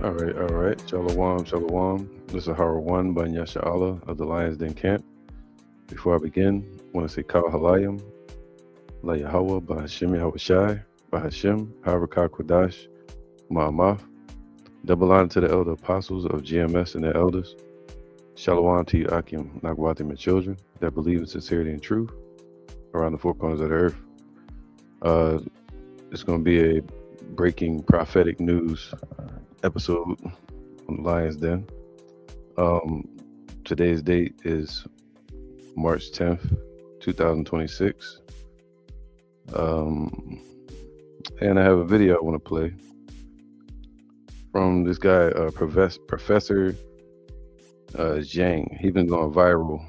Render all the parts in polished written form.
All right. Shalom, shalom. This is Hara One by Yasha Allah of the Lions Den Camp. Before I begin, I want to say Kal Halayim, La Yahweh, Bahashim Yahushai, Bahashim, Harakah Kodash, Ma'amaf. Double honor to the elder apostles of GMS and their elders. Shalom to you, Akim, Nagwatim, and children that believe in sincerity and truth around the four corners of the earth. Uh, it's going to be a breaking prophetic news episode on Lions Den. Um, Today's date is March 10th, 2026. And I have a video I want to play from this guy, Professor Zhang. He's been going viral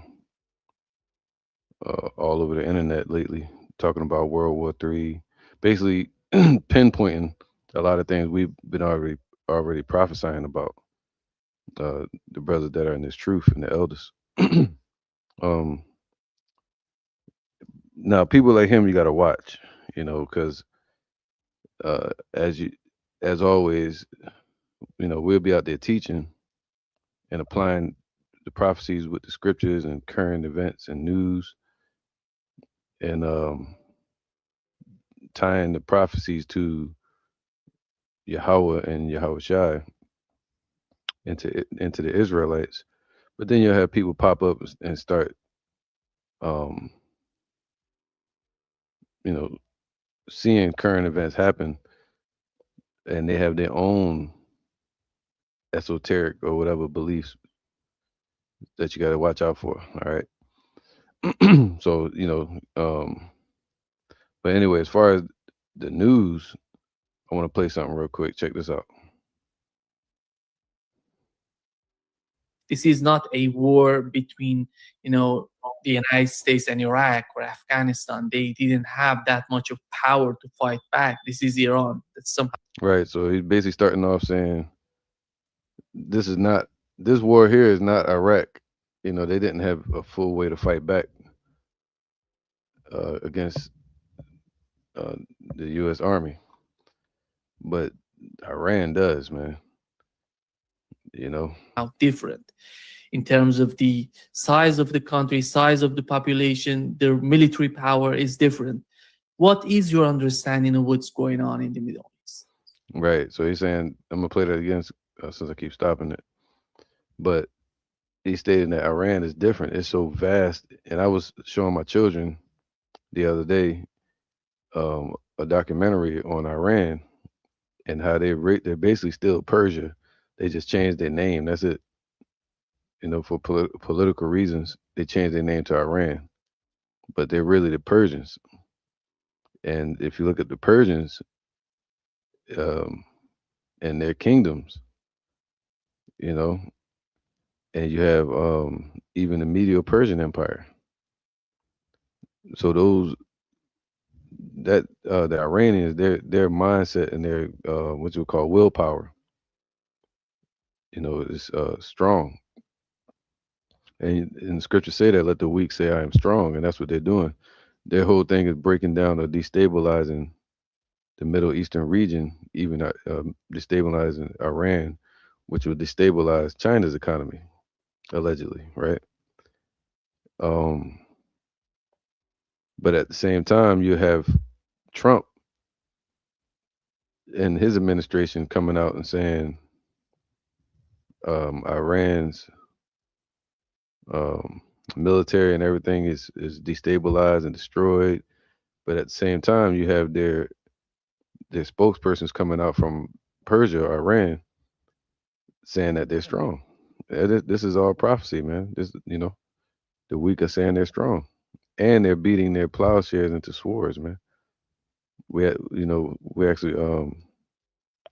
all over the internet lately, talking about World War III, basically pinpointing a lot of things we've been already prophesying about. The brothers that are in this truth and the elders. um, Now, people like him, you got to watch, because as as always, we'll be out there teaching and applying the prophecies with the scriptures and current events and news, and tying the prophecies to Yahweh and Yahushai into the Israelites. But then you'll have people pop up and start, um, you know, seeing current events happen, and they have their own esoteric or whatever beliefs that you got to watch out for. All right. So but anyway, as far as the news, I want to play something real quick. Check this out. This is not a war between, the United States and Iraq or Afghanistan. They didn't have that much of power to fight back. This is Iran. That's somehow Right. So he's basically starting off saying this is not this war here is not Iraq. They didn't have a full way to fight back against uh, the U.S. Army, but Iran does, man. You know. different in terms of the size of the country, size of the population. Their military power is different. What is your understanding of what's going on in the Middle East? Right. So he's saying I'm gonna play that again since I keep stopping it, but he's stating that Iran is different. It's so vast, and I was showing my children the other day a documentary on Iran and how they're basically still Persia. They just changed their name. That's it. For political reasons, they changed their name to Iran, but they're really the Persians. And if you look at the Persians um, and their kingdoms, you know, and you have even the Medio Persian Empire. So those that the Iranians, their mindset and their what you would call willpower, is strong. And the scriptures say that let the weak say I am strong, and that's what they're doing. Their whole thing is breaking down or destabilizing the Middle Eastern region, even destabilizing Iran, which would destabilize China's economy, allegedly, right? Um, but at the same time, you have Trump and his administration coming out and saying Iran's um, military and everything is destabilized and destroyed. But at the same time, you have their spokespersons coming out from Persia or Iran saying that they're strong. This is all prophecy, man. The weak are saying they're strong, and they're beating their plowshares into swords, man. We're actually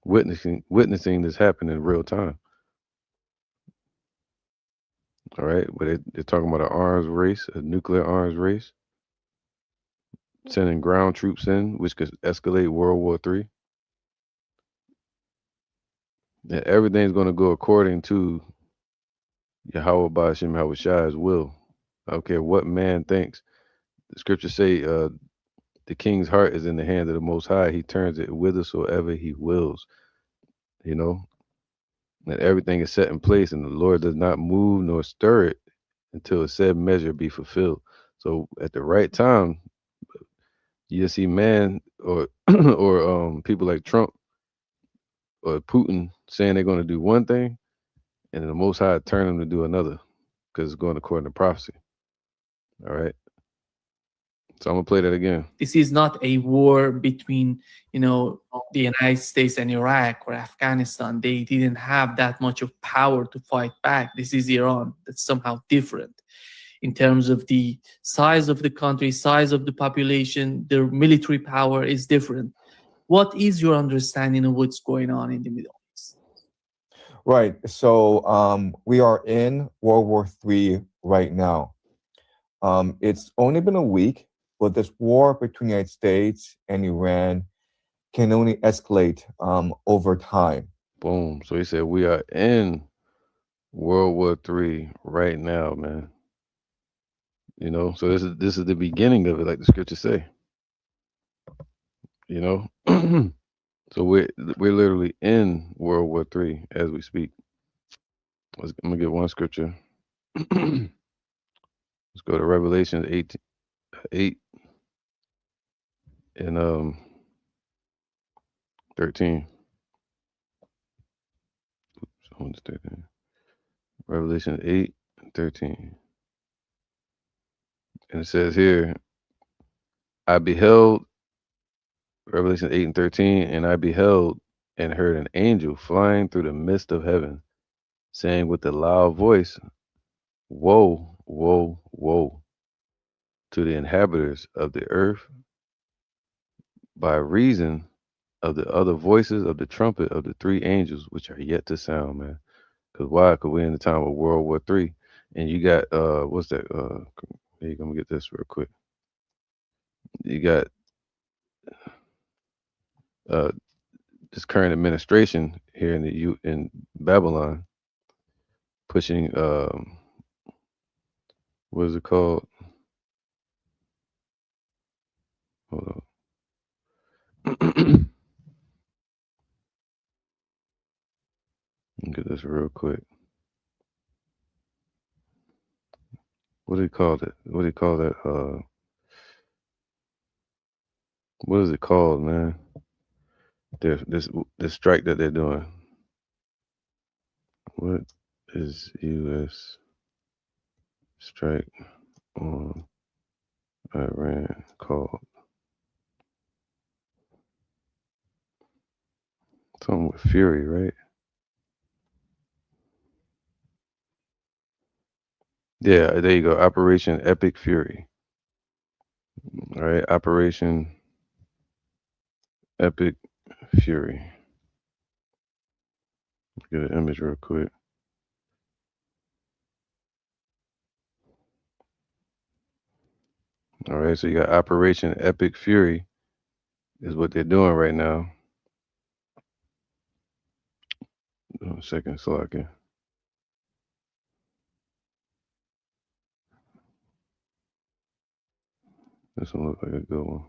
witnessing this happen in real time. All right, but they're talking about an arms race, a nuclear arms race, sending ground troops in, which could escalate World War III. And everything's going to go according to Yahweh Ba'ashem Yahushai's will. I don't care what man thinks. The scriptures say the king's heart is in the hand of the Most High. He turns it whithersoever he wills. You know, that everything is set in place, and the Lord does not move nor stir it until a said measure be fulfilled. So at the right time, you see man or or people like Trump or Putin saying they're going to do one thing, and then the Most High turn them to do another because it's going according to prophecy. All right. So I'm gonna play that again. This is not a war between, the United States and Iraq or Afghanistan. They didn't have that much of power to fight back. This is Iran. That's somehow different in terms of the size of the country, size of the population. Their military power is different. What is your understanding of what's going on in the Middle East? Right. So we are in World War III right now. It's only been a week, but this war between the United States and Iran can only escalate over time. Boom. So he said we are in World War III right now, man. You know, so this is the beginning of it, like the scriptures say. You know, so we're literally in World War III as we speak. I'm gonna get one scripture. Let's go to Revelation 8 and 13. So one's 13. Revelation 8:13, and it says here, I beheld Revelation 8:13, and I beheld and heard an angel flying through the midst of heaven, saying with a loud voice, Woe, woe, woe to the inhabitants of the earth by reason of the other voices of the trumpet of the three angels which are yet to sound, man. Because why? Because we're in the time of World War III, and you got what's that? Here you go, let me get this real quick. You got uh this current administration here in in Babylon pushing what is it called? Hold on. Get this real quick. What do you call it? What do you call that? What is it called, man? This strike that they're doing. What is U.S. strike on Iran called? Something with fury, right? Yeah, there you go. Operation Epic Fury. All right, Operation Epic Fury. Get an image real quick. All right, so you got Operation Epic Fury is what they're doing right now. Second, so I can. This one look like a good one.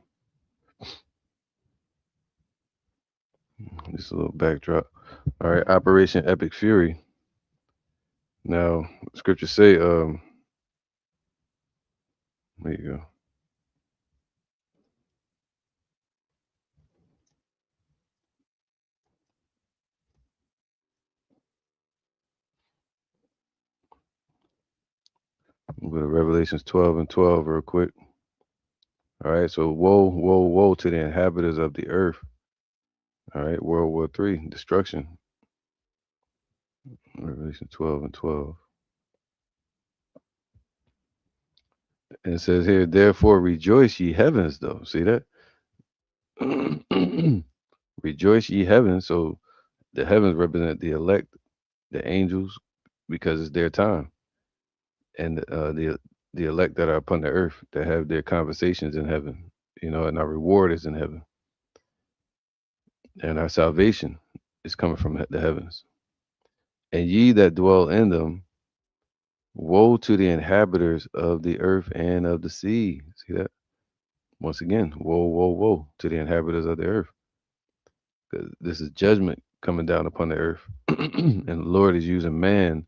Just a little backdrop. All right, Operation Epic Fury. Now, scriptures say, there you go. We'll go to Revelations 12 and 12 real quick. All right, so woe, woe, woe to the inhabitants of the earth. All right, World War III, destruction. Revelation 12 and 12. And it says here, therefore rejoice ye heavens, though. See that? Rejoice ye heavens. So the heavens represent the elect, the angels, because it's their time. And the elect that are upon the earth that have their conversations in heaven, and our reward is in heaven. And our salvation is coming from the heavens. And ye that dwell in them, woe to the inhabitants of the earth and of the sea. See that? Once again, woe, woe, woe to the inhabitants of the earth. 'Cause this is judgment coming down upon the earth, and the Lord is using man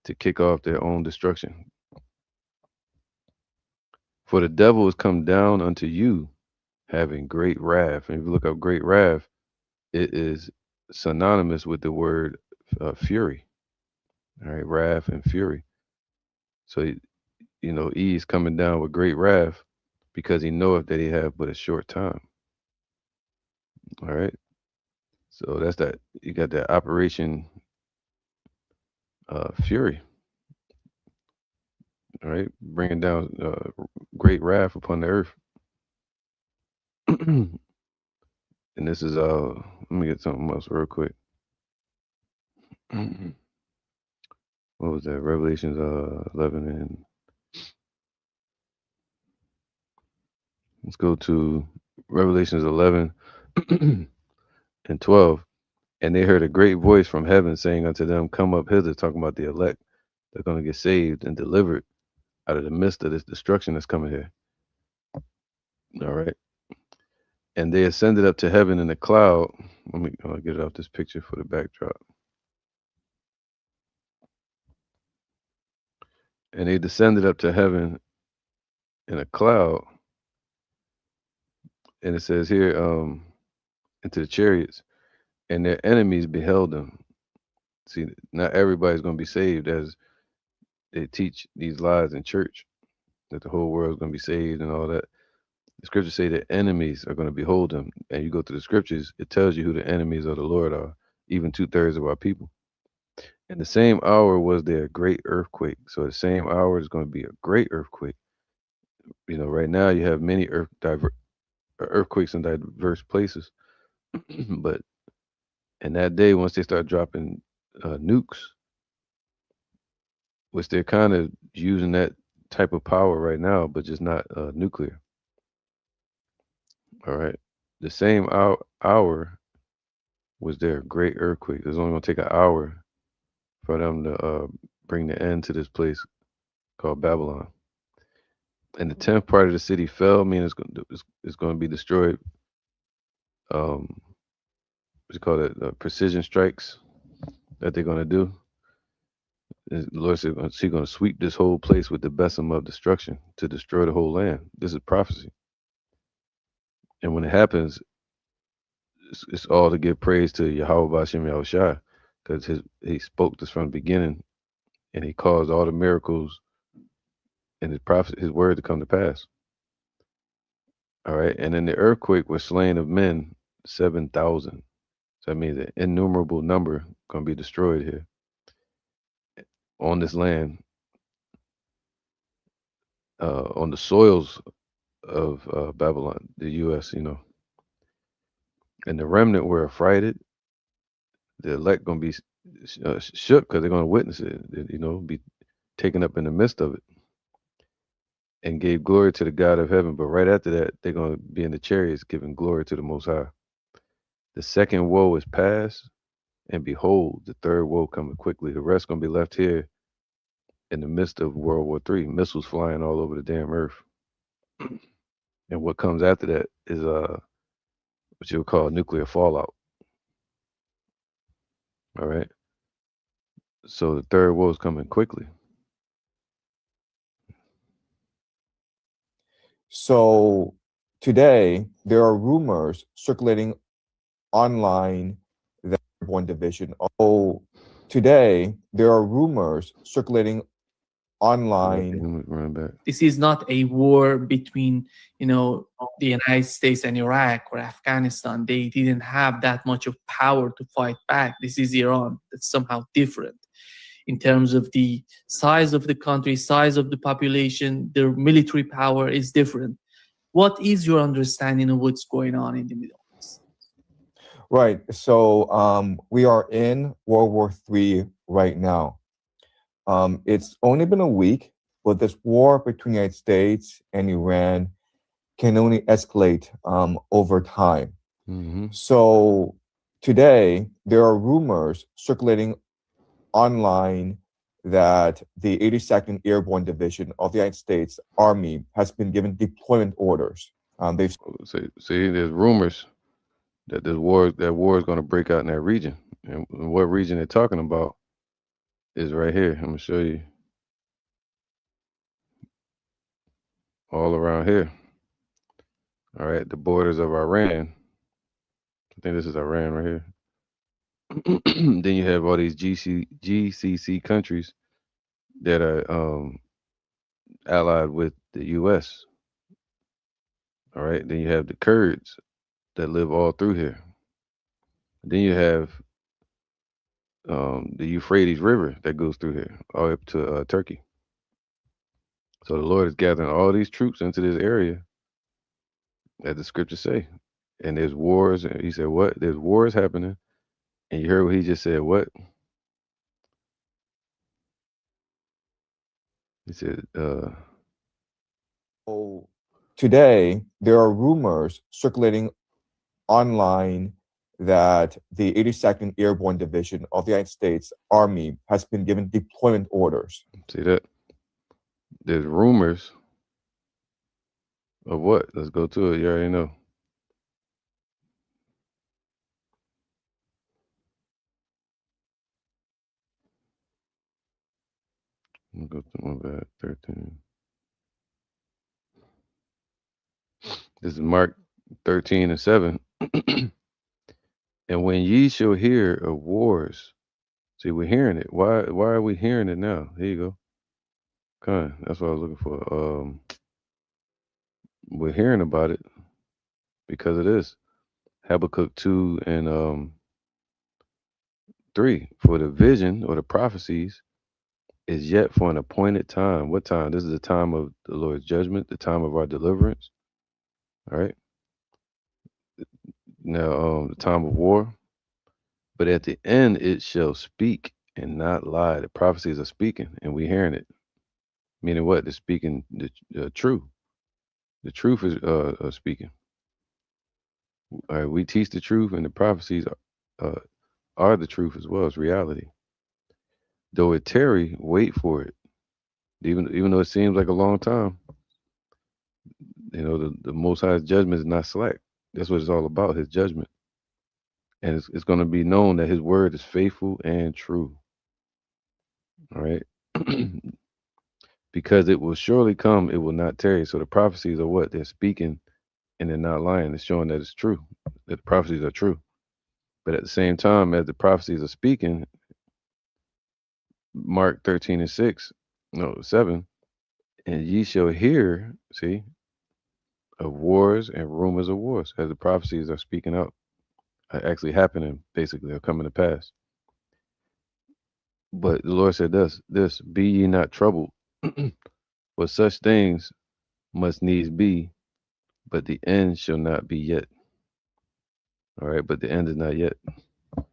to kick off their own destruction. For the devil is come down unto you, having great wrath. And if you look up great wrath, it is synonymous with the word fury. All right, wrath and fury. So he is coming down with great wrath because he knoweth that he have but a short time. All right. So that's that. You got that Operation Fury. All right, bringing down great wrath upon the earth. And this is Let me get something else real quick. What was that? Revelations 11 and let's go to Revelations 11 and 12. And they heard a great voice from heaven saying unto them, come up hither, talking about the elect. They're going to get saved and delivered out of the midst of this destruction that's coming here. All right. And they ascended up to heaven in a cloud. Let me get it off this picture for the backdrop. And they descended up to heaven in a cloud. And it says here, into the chariots, and their enemies beheld them. See, not everybody's going to be saved as they teach these lies in church, that the whole world's going to be saved and all that. The scriptures say that enemies are going to behold him. And you go to the scriptures, it tells you who the enemies of the Lord are, even 2/3 of our people. In the same hour was there a great earthquake. So the same hour is going to be a great earthquake. Right now you have many earthquakes in diverse places. But in that day, once they start dropping nukes, which they're kind of using that type of power right now, but just not nuclear. All right. The same hour was there a great earthquake. It's only going to take an hour for them to bring the end to this place called Babylon. And the 10th part of the city fell, meaning it's going to be destroyed. What you call it? Precision strikes that they're going to do. The Lord said He's going to sweep this whole place with the besom of destruction to destroy the whole land. This is prophecy. And when it happens, it's all to give praise to Yahweh Bashem Yahushua, because he spoke this from the beginning, and he caused all the miracles and his word to come to pass. All right. And in the earthquake were slain of men 7,000. So that means an innumerable number going to be destroyed here on this land, on the soils of Babylon, the U.S., And the remnant were affrighted. The elect going to be shook because they're going to witness it, be taken up in the midst of it, and gave glory to the God of heaven. But right after that, they're going to be in the chariots giving glory to the Most High. The second woe is past, and behold, the third woe coming quickly. The rest going to be left here in the midst of World War III, missiles flying all over the damn earth. And what comes after that is what you would call nuclear fallout. All right. So the third woe is coming quickly. So today there are rumors circulating online that one division. Oh, today there are rumors circulating online. Run back. This is not a war between, the United States and Iraq or Afghanistan. They didn't have that much of power to fight back. This is Iran. That's somehow different in terms of the size of the country, size of the population. Their military power is different. What is your understanding of what's going on in the Middle East? Right. So we are in World War III right now. It's only been a week, but this war between the United States and Iran can only escalate over time. Mm-hmm. So today there are rumors circulating online that the 82nd Airborne Division of the United States Army has been given deployment orders. See, there's rumors that war is going to break out in that region. And what region they're talking about is right here. I'm gonna show you all around here. All right, the borders of Iran. I think this is Iran right here. Then you have all these GCC countries that are allied with the U.S. All right. Then you have the Kurds that live all through here. Then you have the Euphrates River that goes through here, all the way up to Turkey. So the Lord is gathering all these troops into this area, as the scriptures say. And there's wars. And he said, "What? There's wars happening." And you heard what he just said. What? He said, So today, there are rumors circulating online that the 82nd Airborne Division of the United States Army has been given deployment orders. "See that? There's rumors of what? Let's go to it. You already know." Let me go to my bad 13. This is Mark 13 and 7. And when ye shall hear of wars, see, we're hearing it. Why are we hearing it now? Here you go. That's what I was looking for. We're hearing about it because of this. Habakkuk 2 and 3. For the vision or the prophecies is yet for an appointed time. What time? This is the time of the Lord's judgment, the time of our deliverance. All right. Now, the time of war. But at the end, it shall speak and not lie. The prophecies are speaking, and we're hearing it. Meaning what? They're speaking the truth. The truth is speaking. All right, we teach the truth, and the prophecies are the truth as well as reality. Though it tarry, wait for it. Even though it seems like a long time, the Most High's judgment is not slack. That's what it's all about. His judgment, and it's going to be known that His word is faithful and true. All right, because it will surely come. It will not tarry. So the prophecies are what they're speaking, and they're not lying. It's showing that it's true. That the prophecies are true. But at the same time, as the prophecies are speaking, Mark 13 and 6, no, 7, and ye shall hear, see, of wars and rumors of wars, as the prophecies are speaking out, are actually happening, basically, are coming to pass. But the Lord said this, be ye not troubled, for such things must needs be, but the end shall not be yet. All right, but the end is not yet.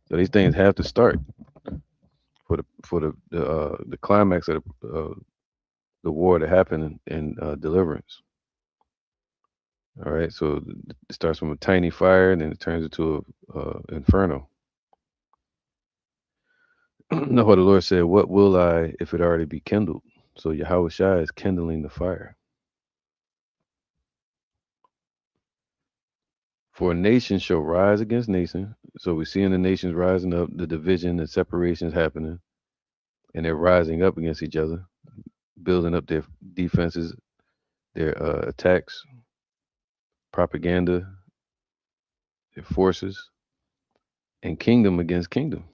So these things have to start for the climax of the war to happen in deliverance. All right, so it starts from a tiny fire and then it turns into a inferno. Know what the Lord said, what will I if it already be kindled? So Yahweh Shai is kindling the fire. For a nation shall rise against nation. So we're seeing the nations rising up, the division and separations happening, and they're rising up against each other, building up their defenses, their attacks, propaganda, their forces, and kingdom against kingdom.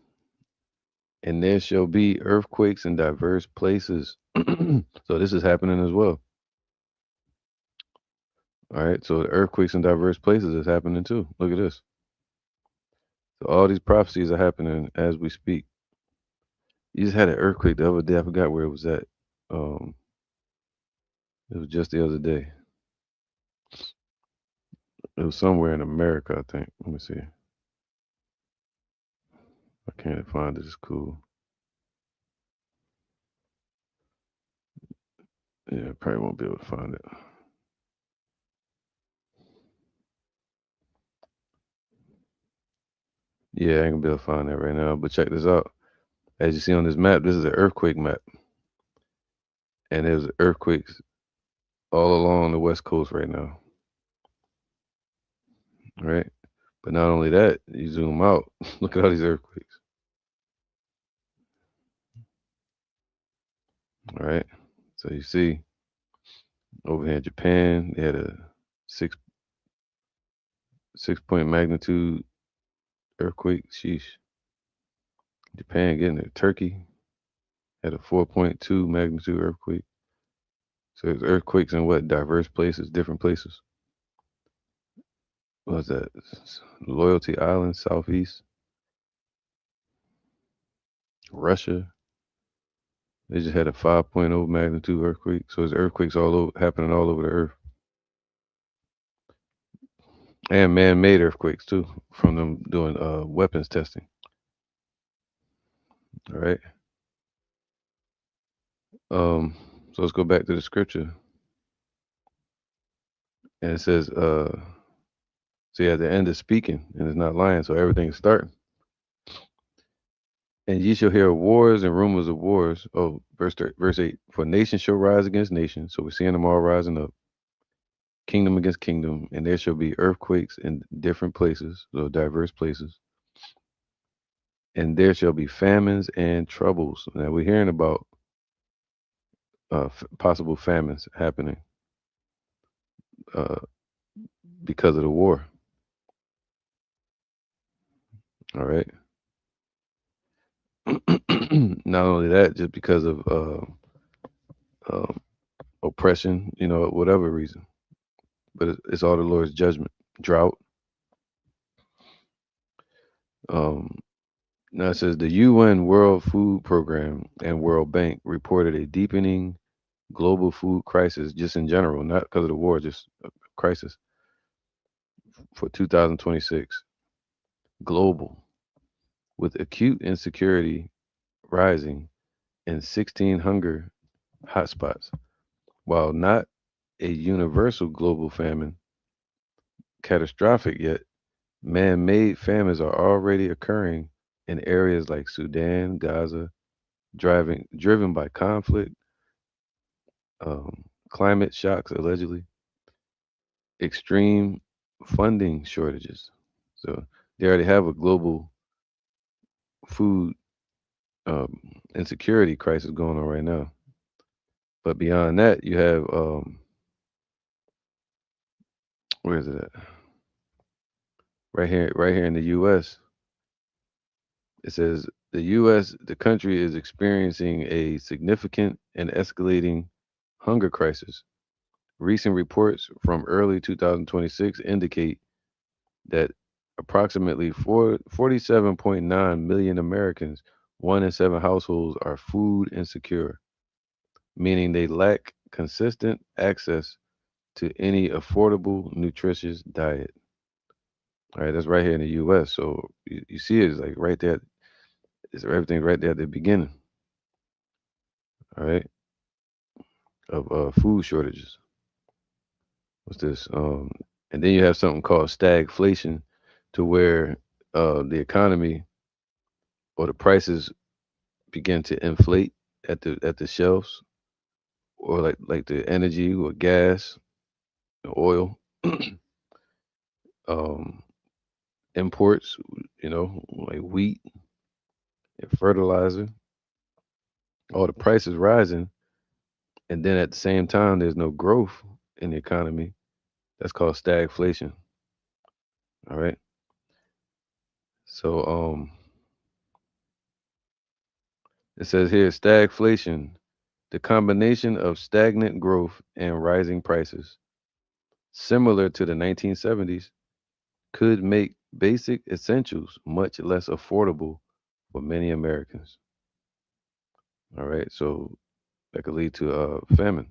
And there shall be earthquakes in diverse places. So this is happening as well. All right. So the earthquakes in diverse places is happening too. Look at this. So all these prophecies are happening as we speak. You just had an earthquake the other day. I forgot where it was at. Um, it was just the other day. It was somewhere in America, I think. Let me see. I can't find it. It's cool. Yeah, I probably won't be able to find it. Yeah, I ain't gonna be able to find that right now. But check this out. As you see on this map, this is an earthquake map. And there's earthquakes all along the west coast right now. Right? But not only that, you zoom out, look at all these earthquakes. All right. So you see over here in Japan, they had a six 6 point magnitude earthquake. Sheesh. Japan getting it. Turkey had a 4.2 magnitude earthquake. So there's earthquakes in what? Diverse places, different places. What was that? Loyalty Island, southeast. Russia. They just had a 5.0 magnitude earthquake. So there's earthquakes all over happening all over the earth. And man-made earthquakes too, from them doing weapons testing. All right. So let's go back to the scripture. And it says, see at the end is speaking and it's not lying, so everything's starting. And ye shall hear of wars and rumors of wars. Oh, verse 8. For nation shall rise against nation. So we're seeing them all rising up. Kingdom against kingdom. And there shall be earthquakes in different places, so diverse places. And there shall be famines and troubles. Now we're hearing about possible famines happening uh, because of the war. All right. Not only that, just because of um, oppression, whatever reason. But it's all the Lord's judgment. Drought. Um, Now it says the UN World Food Program and World Bank reported a deepening global food crisis just in general, not because of the war, just a crisis for 2026. Global, with acute insecurity rising and 16 hunger hotspots. While not a universal global famine, catastrophic yet, man made famines are already occurring in areas like Sudan, Gaza, driven by conflict, climate shocks, allegedly, extreme funding shortages. So they already have a global food insecurity crisis going on right now. But beyond that, you have where is it at? Right here in the U.S. It says the U.S. the country is experiencing a significant and escalating hunger crisis. Recent reports from early 2026 indicate that approximately 47.9 million Americans, 1 in 7 households, are food insecure, meaning they lack consistent access to any affordable, nutritious diet. All right, that's right here in the U.S. So you see it's like right there. It's everything right there at the beginning. All right, of food shortages. What's this? And then you have something called stagflation, to where the economy or the prices begin to inflate at the shelves, or like the energy or gas, the oil, um, imports, like wheat and fertilizer. All the prices rising, and then at the same time, there's no growth in the economy. That's called stagflation. All right. So it says here stagflation, the combination of stagnant growth and rising prices, similar to the 1970s, could make basic essentials much less affordable for many Americans. All right, so that could lead to famine,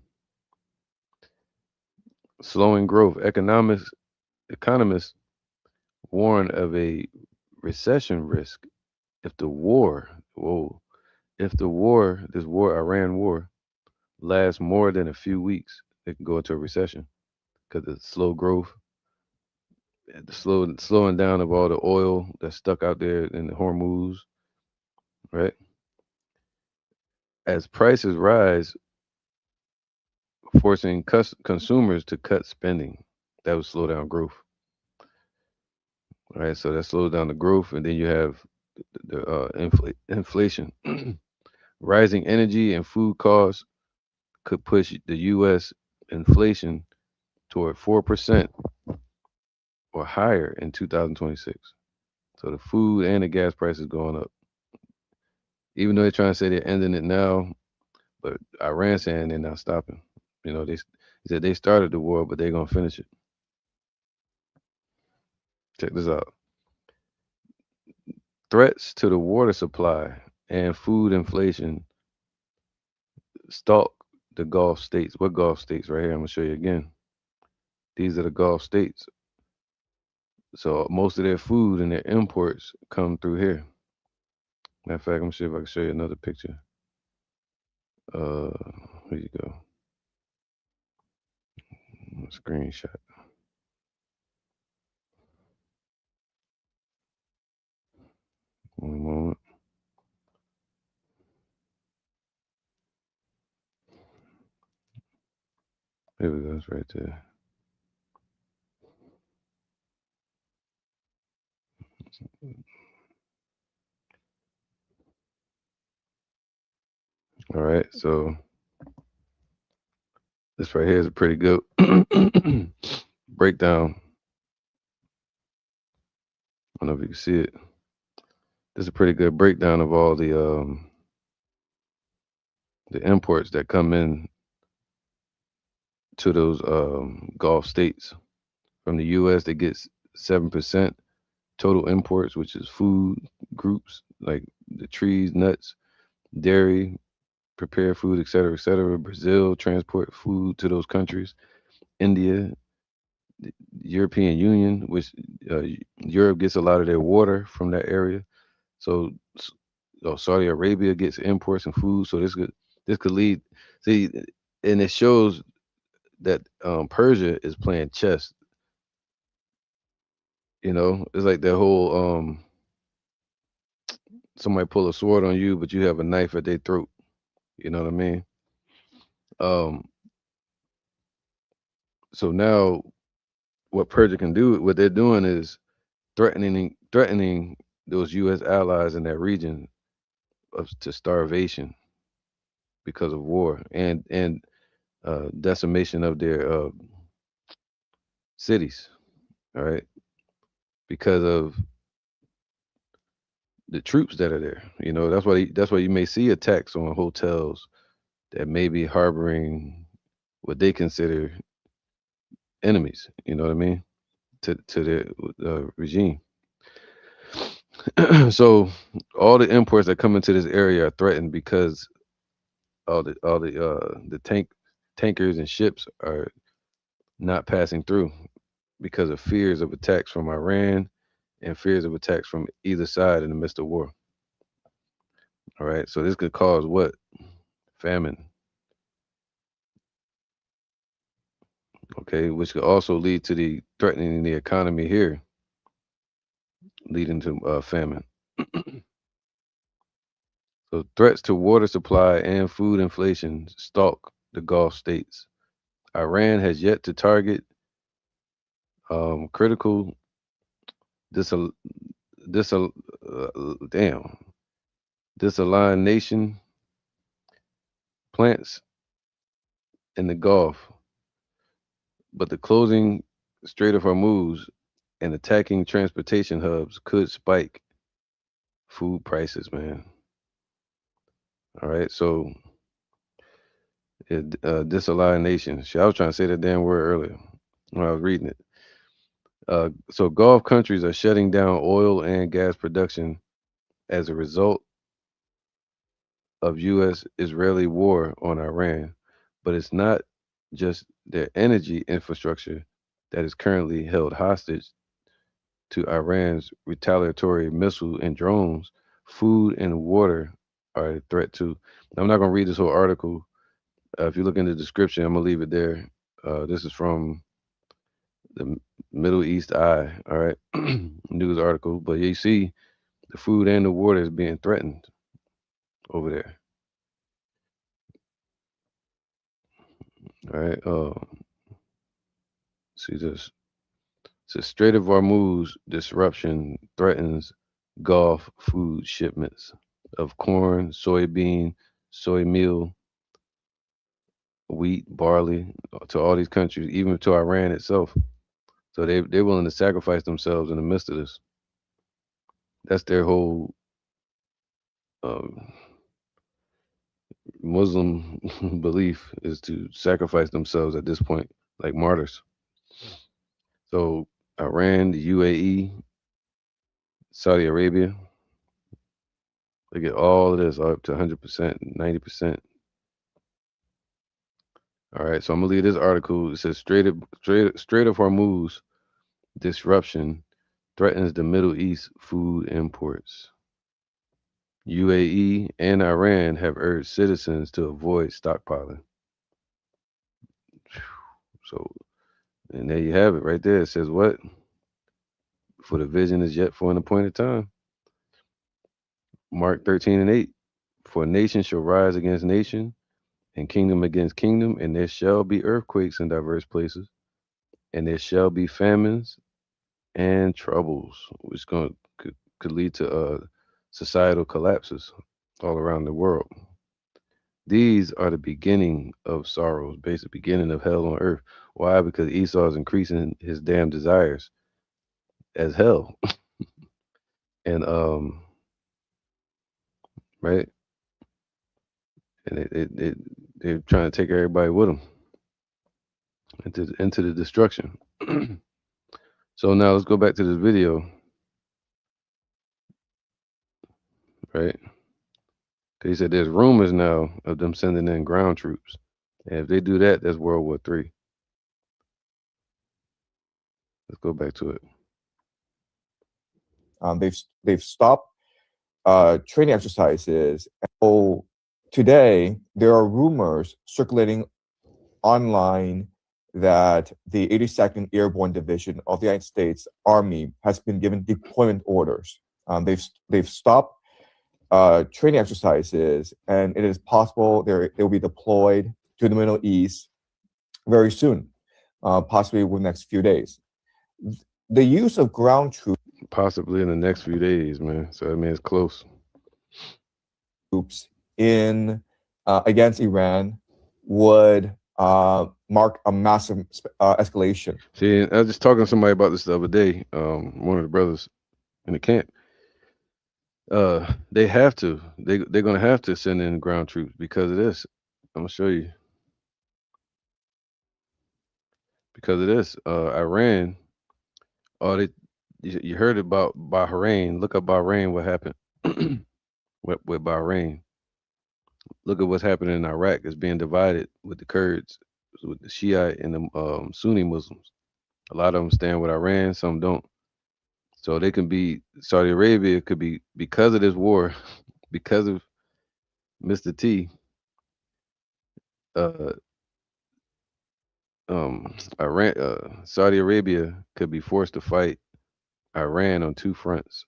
slowing growth. Economists warn of a recession risk if the war, whoa, if the war, this war, Iran war, lasts more than a few weeks. It can go into a recession because of slow growth, the slowing down of all the oil that's stuck out there in the Hormuz, right? As prices rise, forcing consumers to cut spending. That would slow down growth. All right, so that slows down the growth, and then you have the inflation. Rising energy and food costs could push the U.S. inflation toward 4% or higher in 2026. So the food and the gas prices going up. Even though they're trying to say they're ending it now, but Iran saying they're not stopping. They said they started the war, but they're gonna finish it. Check this out. Threats to the water supply and food inflation stalk the Gulf states. What Gulf states? Right here, I'm gonna show you again. These are the Gulf states. So most of their food and their imports come through here. Matter of fact, I'm gonna see if I can show you another picture. Uh, here you go. Screenshot. One moment. There we go. It's right there. All right. So this right here is a pretty good breakdown. I don't know if you can see it. This is a pretty good breakdown of all the imports that come in to those Gulf states. From the U.S., they get 7% total imports, which is food groups like the trees, nuts, dairy, prepared food, et cetera, et cetera. Brazil transport food to those countries. India, the European Union, which uh, Europe gets a lot of their water from that area. So, Saudi Arabia gets imports and food. So this could lead. See, and it shows that Persia is playing chess. It's like that whole somebody pull a sword on you, but you have a knife at their throat. You know what I mean? Um, so now what Persia can do, what they're doing is threatening those U.S. allies in that region to starvation because of war and decimation of their cities. All right, because of the troops that are there. That's why you may see attacks on hotels that may be harboring what they consider enemies. You know what I mean? To the regime. So all the imports that come into this area are threatened because all the tankers and ships are not passing through because of fears of attacks from Iran and fears of attacks from either side in the midst of war. All right, so this could cause what? Famine. Okay, which could also lead to the threatening the economy here, leading to famine. So threats to water supply and food inflation stalk the Gulf states. Iran has yet to target critical disal- disal- damn disalination plants in the Gulf, but the closing Strait of Hormuz and attacking transportation hubs could spike food prices, man. All right, so disalination. Shit, I was trying to say that damn word earlier when I was reading it. So Gulf countries are shutting down oil and gas production as a result of U.S. Israeli war on Iran, but it's not just their energy infrastructure that is currently held hostage to Iran's retaliatory missile and drones. Food and water are a threat too. Now, I'm not going to read this whole article. If you look in the description, I'm going to leave it there. This is from the Middle East Eye, all right, news article. But you see, the food and the water is being threatened over there. All right. See this. So Strait of Hormuz disruption threatens Gulf food shipments of corn, soybean, soy meal, wheat, barley to all these countries, even to Iran itself. So they're willing to sacrifice themselves in the midst of this. That's their whole um, Muslim belief is to sacrifice themselves at this point, like martyrs. So Iran, the UAE, Saudi Arabia, they get all of this up to 100%, 90%. All right, so I'm gonna leave this article. It says Strait of Hormuz disruption threatens the Middle East food imports. UAE and Iran have urged citizens to avoid stockpiling. So, and there you have it right there. It says what? For the vision is yet for an appointed time. Mark 13 and 8. For nation shall rise against nation, and kingdom against kingdom, and there shall be earthquakes in diverse places, and there shall be famines and troubles, which could lead to societal collapses all around the world. These are the beginning of sorrows, basic beginning of hell on earth. Why? Because Esau is increasing his damn desires as hell, and right, and they're trying to take everybody with them into the destruction. So now let's go back to this video, right? 'Cause he said there's rumors now of them sending in ground troops, and if they do that, that's World War III. Let's go back to it. They've stopped training exercises. So today there are rumors circulating online that the 82nd Airborne Division of the United States Army has been given deployment orders. They've stopped training exercises, and it is possible they'll be deployed to the Middle East very soon, possibly within the next few days. The use of ground Possibly in the next few days, man. So I mean, it's close. troops in against Iran would mark a massive escalation. See, I was just talking to somebody about this the other day. One of the brothers in the camp. They have to. They're gonna have to send in ground troops because of this. I'm gonna show you. Because of this, Iran. Oh, you heard about Bahrain. Look up Bahrain. What happened with Bahrain? Look at what's happening in Iraq. It's being divided with the Kurds, with the Shiite and the Sunni Muslims. A lot of them stand with Iran. Some don't. So they can be Saudi Arabia could be because of this war, because of Mr. T. Uh, Iran, Saudi Arabia could be forced to fight Iran on two fronts,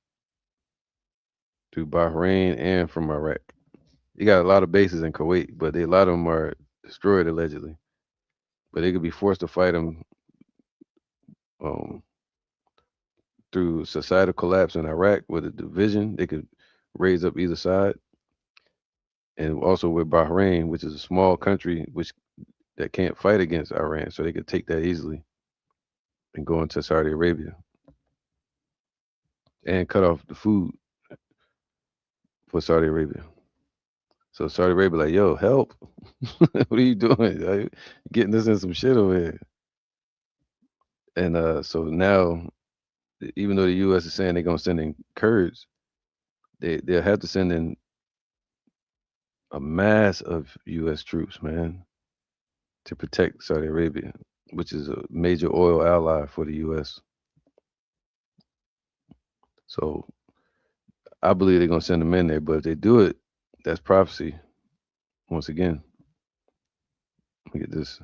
through Bahrain and from Iraq. You got a lot of bases in Kuwait, but a lot of them are destroyed allegedly. But they could be forced to fight them um, through societal collapse in Iraq with a division. They could raise up either side, and also with Bahrain, which is a small country which that can't fight against Iran, so they could take that easily and go into Saudi Arabia and cut off the food for Saudi Arabia. So Saudi Arabia like, yo, help. What are you doing? Like, getting this in some shit over here. And so now, even though the US is saying they're gonna send in Kurds, they'll have to send in a mass of US troops, man, to protect Saudi Arabia, which is a major oil ally for the US. So I believe they're gonna send them in there, but if they do it, that's prophecy. Once again, let me get this.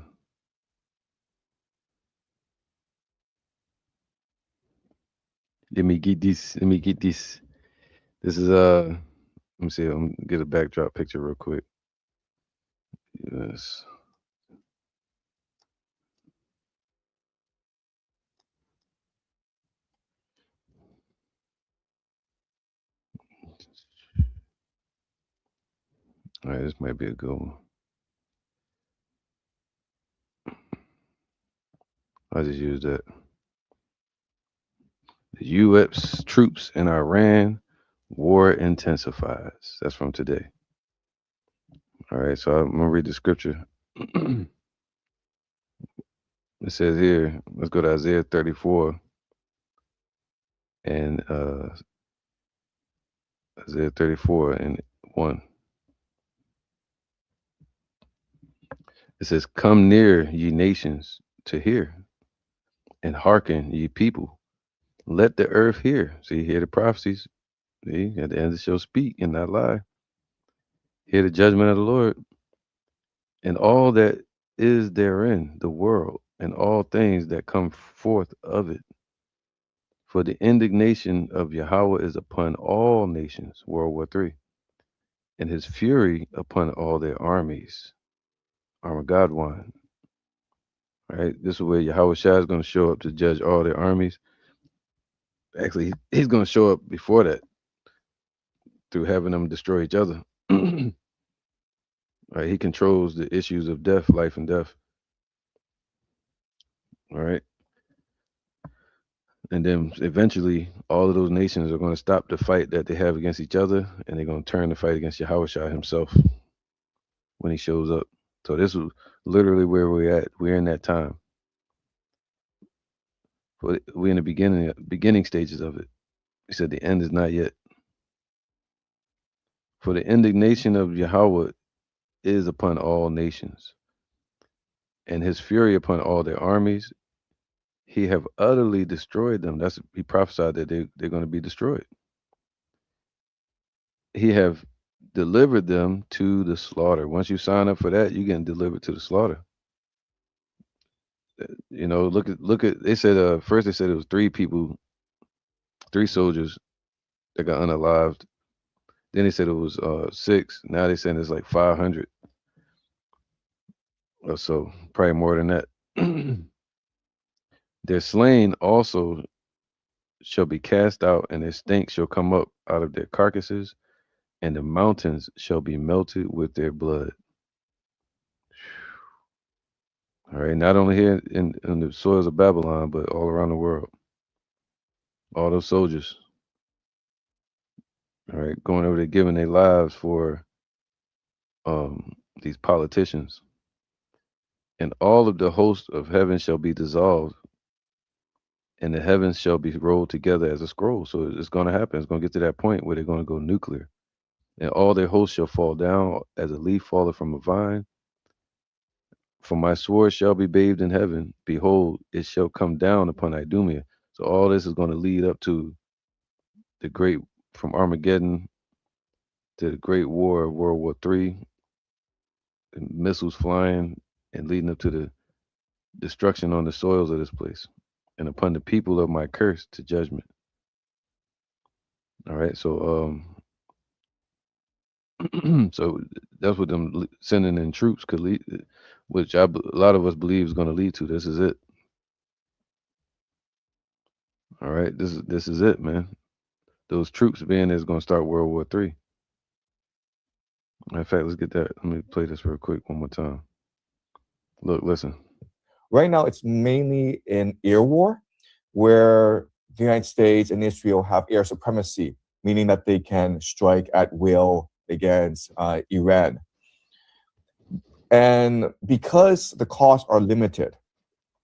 Let me get this. Let me get this. This is let me see. I'm gonna get a backdrop picture real quick. Yes. right, this might be a good one. I just used that. The U.S. troops in Iran, war intensifies. That's from today. All right, so I'm gonna read the scripture. It says here, let's go to Isaiah 34 and Isaiah 34 and 1. It says, "Come near, ye nations, to hear, and hearken, ye people. Let the earth hear." See, hear the prophecies. See, at the end it shall speak and not lie. Hear the judgment of the Lord, and all that is therein, the world, and all things that come forth of it. For the indignation of Yahweh is upon all nations, World War III, and his fury upon all their armies, Armageddon. Right? This is where Yahweh Shai is going to show up to judge all their armies. Actually, he's going to show up before that through having them destroy each other. Right? He controls the issues of death, life, and death. All right. And then eventually, all of those nations are going to stop the fight that they have against each other, and they're going to turn the fight against Yahweh Shai himself when he shows up. So this is literally where we're at. We're in that time. But we're in the beginning stages of it. He said the end is not yet. For the indignation of Yahweh is upon all nations, and his fury upon all their armies. He have utterly destroyed them. That's he prophesied that they're going to be destroyed. He have delivered them to the slaughter. Once you sign up for that, you're getting delivered to the slaughter. You know, look at. They said first they said it was 3 soldiers that got unalived. Then they said it was 6. Now they saying it's like 500 or so, probably more than that. Their slain also shall be cast out, and their stink shall come up out of their carcasses, and the mountains shall be melted with their blood. All right, not only here in the soils of Babylon, but all around the world. All those soldiers, all right, going over there giving their lives for these politicians. And all of the host of heaven shall be dissolved, and the heavens shall be rolled together as a scroll. So it's going to happen. It's going to get to that point where they're going to go nuclear. And all their hosts shall fall down as a leaf falleth from a vine. For my sword shall be bathed in heaven. Behold, it shall come down upon Idumea. So all this is going to lead up to the great, from Armageddon to the great war of World War III, missiles flying and leading up to the destruction on the soils of this place, and upon the people of my curse to judgment. All right, so so that's what them sending in troops could lead, which a lot of us believe is going to lead to. This is it. All right, this is it, man. Those troops being there is going to start World War III. In fact, let's get that. Let me play this real quick one more time. Look, listen. Right now, it's mainly an air war where the United States and Israel have air supremacy, meaning that they can strike at will against Iran. And because the costs are limited,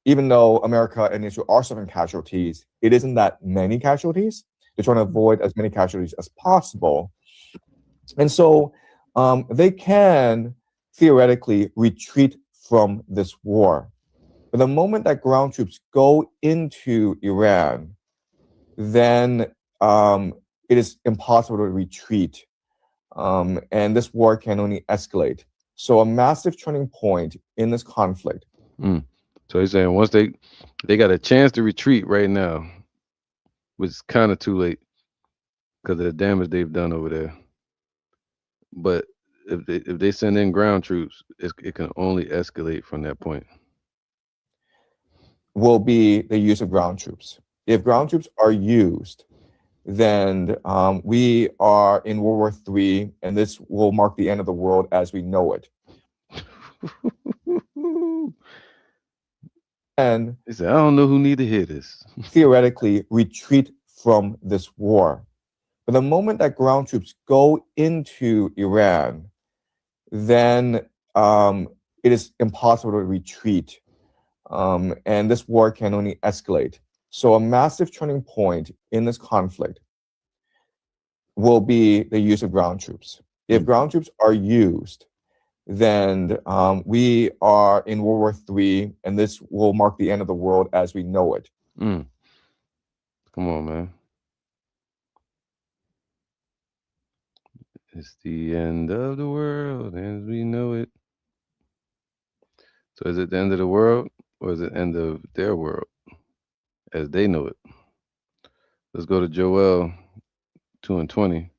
even though America and Israel are suffering casualties, it isn't that many casualties. They're trying to avoid as many casualties as possible. And so they can theoretically retreat from this war. But the moment that ground troops go into Iran, then it is impossible to retreat. And this war can only escalate. So a massive turning point in this conflict. So he's saying once they got a chance to retreat right now, which is kind of too late because of the damage they've done over there. But if they send in ground troops, it can only escalate from that point. Will be the use of ground troops. If ground troops are used, then we are in World War III, and this will mark the end of the world as we know it. And He said, I don't know who need to hear this. theoretically retreat from this war. But the moment that ground troops go into Iran, then it is impossible to retreat. And this war can only escalate. So, a massive turning point in this conflict will be the use of ground troops. If ground troops are used, then we are in World War III, and this will mark the end of the world as we know it. Mm. Come on, man. It's the end of the world as we know it. So is it the end of the world or is it the end of their world as they know it? Let's go to Joel 2 and 20.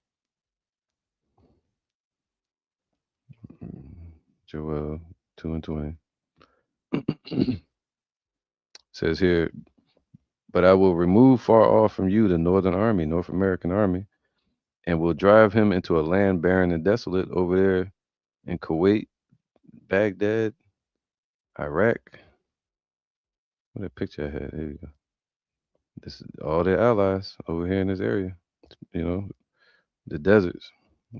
Joel 2 and 20. Says here, but I will remove far off from you the northern army, North American army, and will drive him into a land barren and desolate over there in Kuwait, Baghdad, Iraq. What that picture I had? Here you go. This is all their allies over here in this area. You know, the deserts,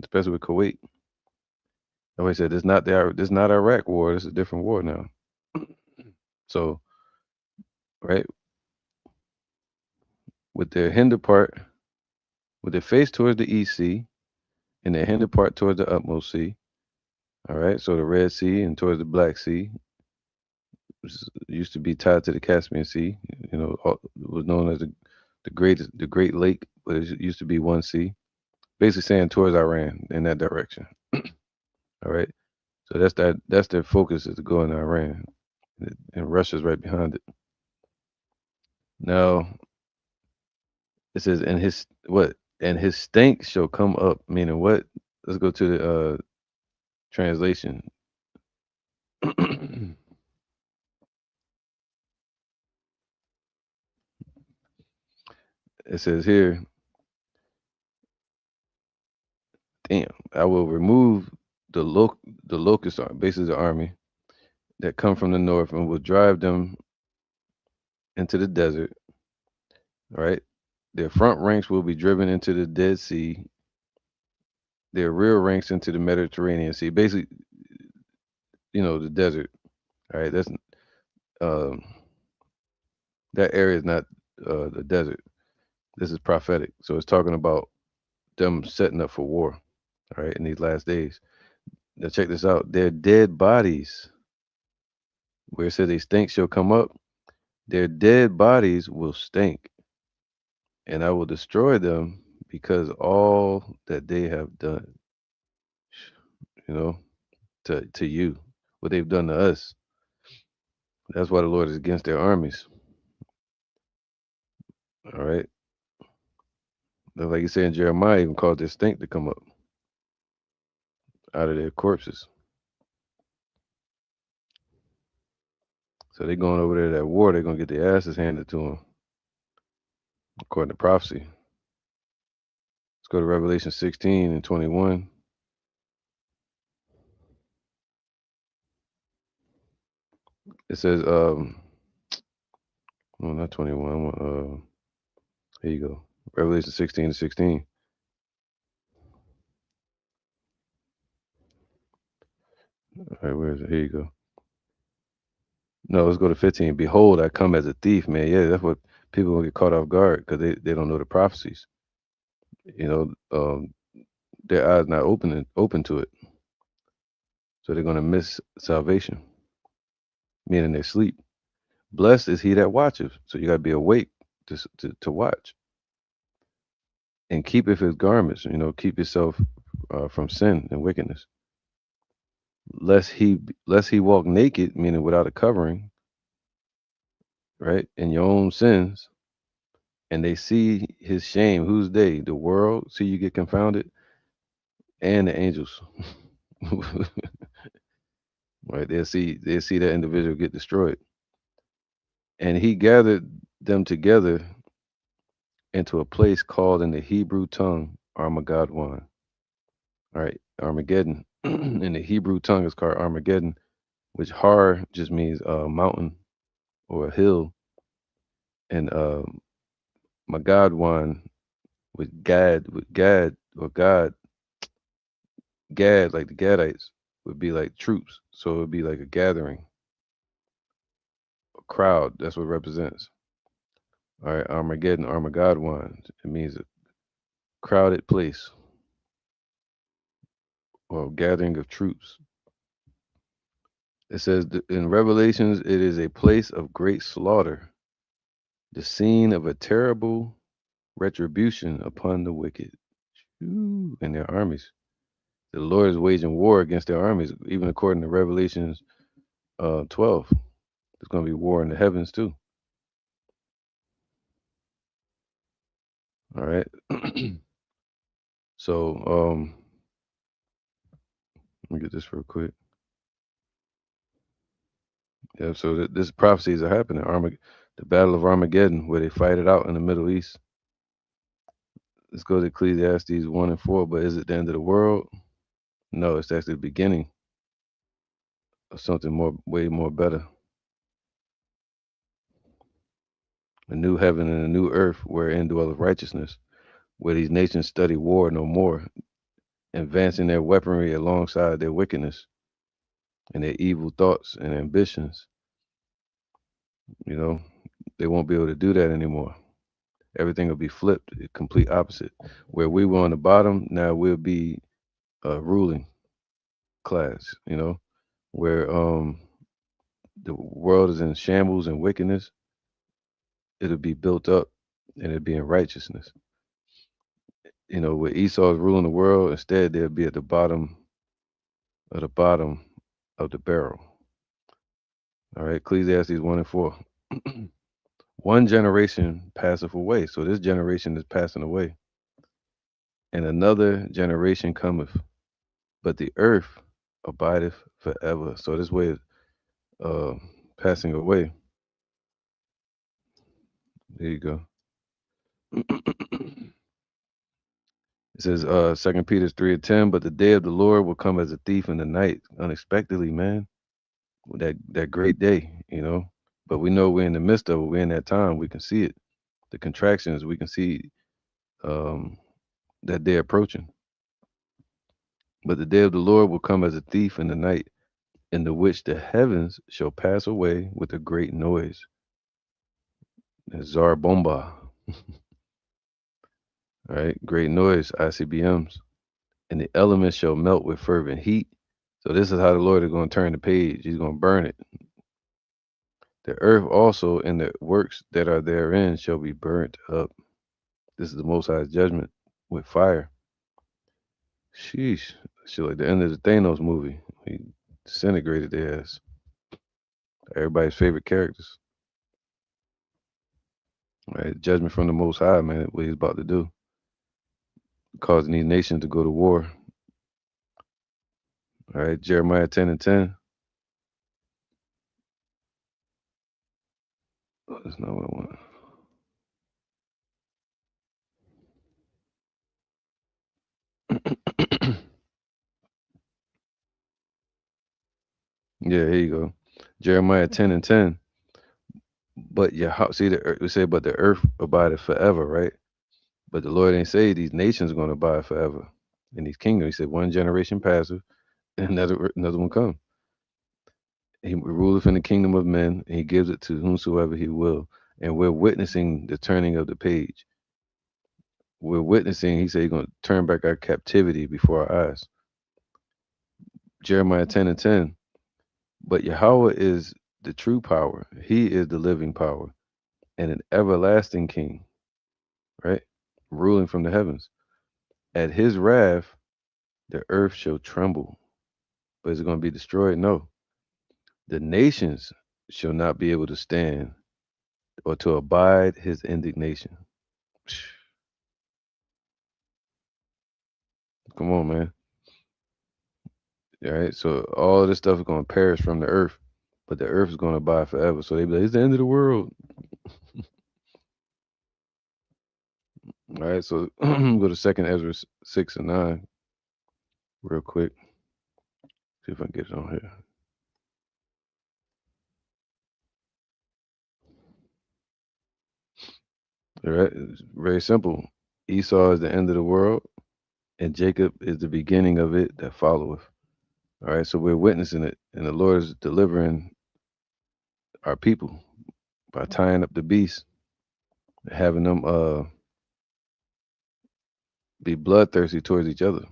especially with Kuwait. Nobody said this not Iraq war. This is a different war now. So right with their hinder part, with their face towards the East Sea and their hinder part towards the utmost sea. All right, so the Red Sea and towards the Black Sea, which used to be tied to the Caspian Sea. You know, it was known as the Great Lake, but it used to be one sea. Basically saying towards Iran in that direction. All right, so that's their focus is to go in Iran, and Russia's right behind it. Now it says, and his what? And his stank shall come up. Meaning what? Let's go to the translation. It says here, damn, I will remove the locust bases of army that come from the north and will drive them into the desert. Right? Their front ranks will be driven into the Dead Sea, their rear ranks into the Mediterranean Sea. Basically, the desert. All right, that's um that area is not the desert. This is prophetic. So it's talking about them setting up for war. All right, in these last days. Now check this out. Their dead bodies, where it says they stink shall come up, their dead bodies will stink, and I will destroy them because all that they have done, you know, to you, what they've done to us. That's why the Lord is against their armies. All right. Like you say in Jeremiah, even caused their stink to come up out of their corpses. So they're going over there to that war. They're gonna get their asses handed to them, according to prophecy. Let's go to Revelation 16 and 21. It says, no, not 21. Here you go. Revelation 16 and 16. All right, where is it? Here you go. No, let's go to 15. Behold, I come as a thief, man. Yeah, that's what people will get caught off guard because they don't know the prophecies. You know, their eyes not open to it, so they're gonna miss salvation, meaning they sleep. Blessed is he that watcheth. So you got to be awake to watch and keepeth his garments. Keep yourself from sin and wickedness. Lest he walk naked, meaning without a covering, right, in your own sins, and they see his shame. Who's they? The world see you get confounded, and the angels. Right? They'll see that individual get destroyed. And he gathered them together into a place called in the Hebrew tongue Armageddon. All right, Armageddon. In the Hebrew tongue is called Armageddon, which Har just means a mountain or a hill, and Magadwan with Gad or Gad, like the Gadites, would be like troops. So it would be like a gathering, a crowd. That's what it represents. All right, Armageddon. It means a crowded place or gathering of troops. It says in Revelations, it is a place of great slaughter, the scene of a terrible retribution upon the wicked and their armies. The Lord is waging war against their armies, even according to Revelations 12. There's going to be war in the heavens too. All right. So let me get this real quick. Yeah. So this prophecies are happening. The Battle of Armageddon, where they fight it out in the Middle East. Let's go to Ecclesiastes 1 and 4. But is it the end of the world? No, it's actually the beginning of something way more better. A new heaven and a new earth wherein dwelleth righteousness, where these nations study war no more, advancing their weaponry alongside their wickedness and their evil thoughts and ambitions. You know, they won't be able to do that anymore. Everything will be flipped, the complete opposite. Where we were on the bottom, now we'll be a ruling class, where the world is in shambles and wickedness, it'll be built up and it'll be in righteousness. Where Esau is ruling the world, instead they'll be at the bottom of the barrel. All right, Ecclesiastes 1 and 4. One generation passeth away. So this generation is passing away. And another generation cometh, but the earth abideth forever. So this way is passing away. There you go. It says 2 Peter 3:10, but the day of the Lord will come as a thief in the night, unexpectedly, man. That great day. But we know we're in the midst of it. We're in that time. We can see it. The contractions, we can see um, that day approaching. But the day of the Lord will come as a thief in the night, in the which the heavens shall pass away with a great noise. That's Zarbomba. All right, great noise, ICBMs. And the elements shall melt with fervent heat. So this is how the Lord is going to turn the page. He's going to burn it. The earth also and the works that are therein shall be burnt up. This is the Most High's judgment with fire. Sheesh. Shit like the end of the Thanos movie. He disintegrated their ass. Everybody's favorite characters. All right, judgment from the Most High, man, what he's about to do. Causing these nations to go to war. All right, Jeremiah 10:10. Oh, that's not what I want. Yeah, here you go. Jeremiah 10:10. But see the earth, we say, but the earth abideth forever, right? But the Lord ain't say these nations are gonna abide forever in these kingdoms. He said one generation passeth and another one come. He ruleth in the kingdom of men, and he gives it to whomsoever he will. And we're witnessing the turning of the page. We're witnessing, he said he's gonna turn back our captivity before our eyes. Jeremiah 10:10. But Yahweh is the true power. He is the living power and an everlasting king, right? Ruling from the heavens. At his wrath, the earth shall tremble. But is it going to be destroyed? No. The nations shall not be able to stand or to abide his indignation. Come on, man. All right. So all this stuff is going to perish from the earth, but the earth is going to abide forever. So they be like, it's the end of the world. All right, so go to Second Ezra 6 and 9 real quick. See if I can get it on here. All right, it's very simple. Esau is the end of the world, and Jacob is the beginning of it that followeth. All right, so we're witnessing it, and the Lord is delivering our people by tying up the beast, having them be bloodthirsty towards each other.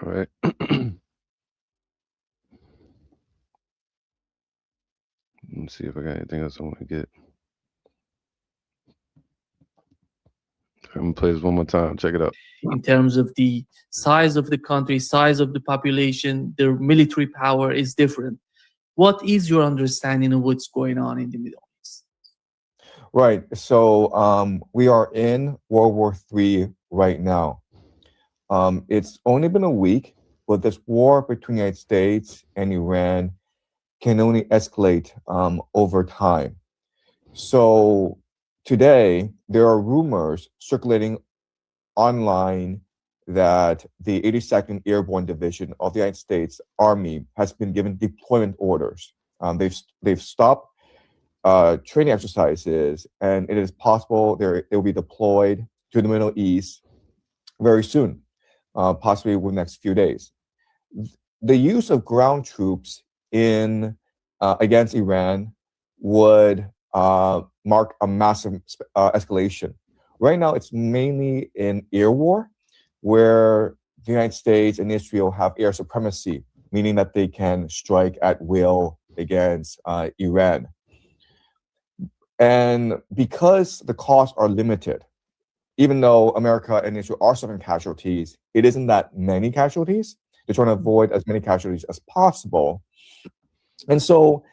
All right. Let's see if I got anything else I want to get. I'm gonna play this one more time. Check it out. In terms of the size of the country, size of the population, their military power is different. What is your understanding of what's going on in the Middle East? Right. So we are in World War III right now. It's only been a week, but this war between the United States and Iran can only escalate over time. So today, there are rumors circulating online that the 82nd Airborne Division of the United States Army has been given deployment orders. They've stopped training exercises, and it is possible they will be deployed to the Middle East very soon, possibly within the next few days. The use of ground troops in against Iran would mark a massive escalation. Right now, it's mainly in air war, where the United States and Israel have air supremacy, meaning that they can strike at will against Iran. And because the costs are limited, even though America and Israel are suffering casualties, it isn't that many casualties. They're trying to avoid as many casualties as possible. And so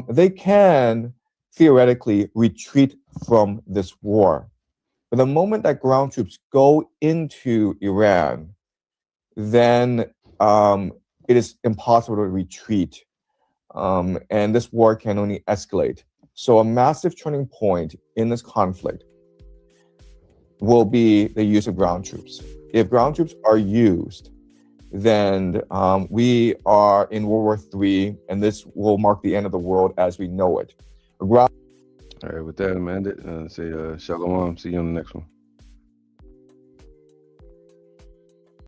they can theoretically retreat from this war. But the moment that ground troops go into Iran, then it is impossible to retreat. And this war can only escalate. So a massive turning point in this conflict will be the use of ground troops. If ground troops are used, then we are in World War III, and this will mark the end of the world as we know it. All right, with that, I'm end it and say shalom. See you on the next one.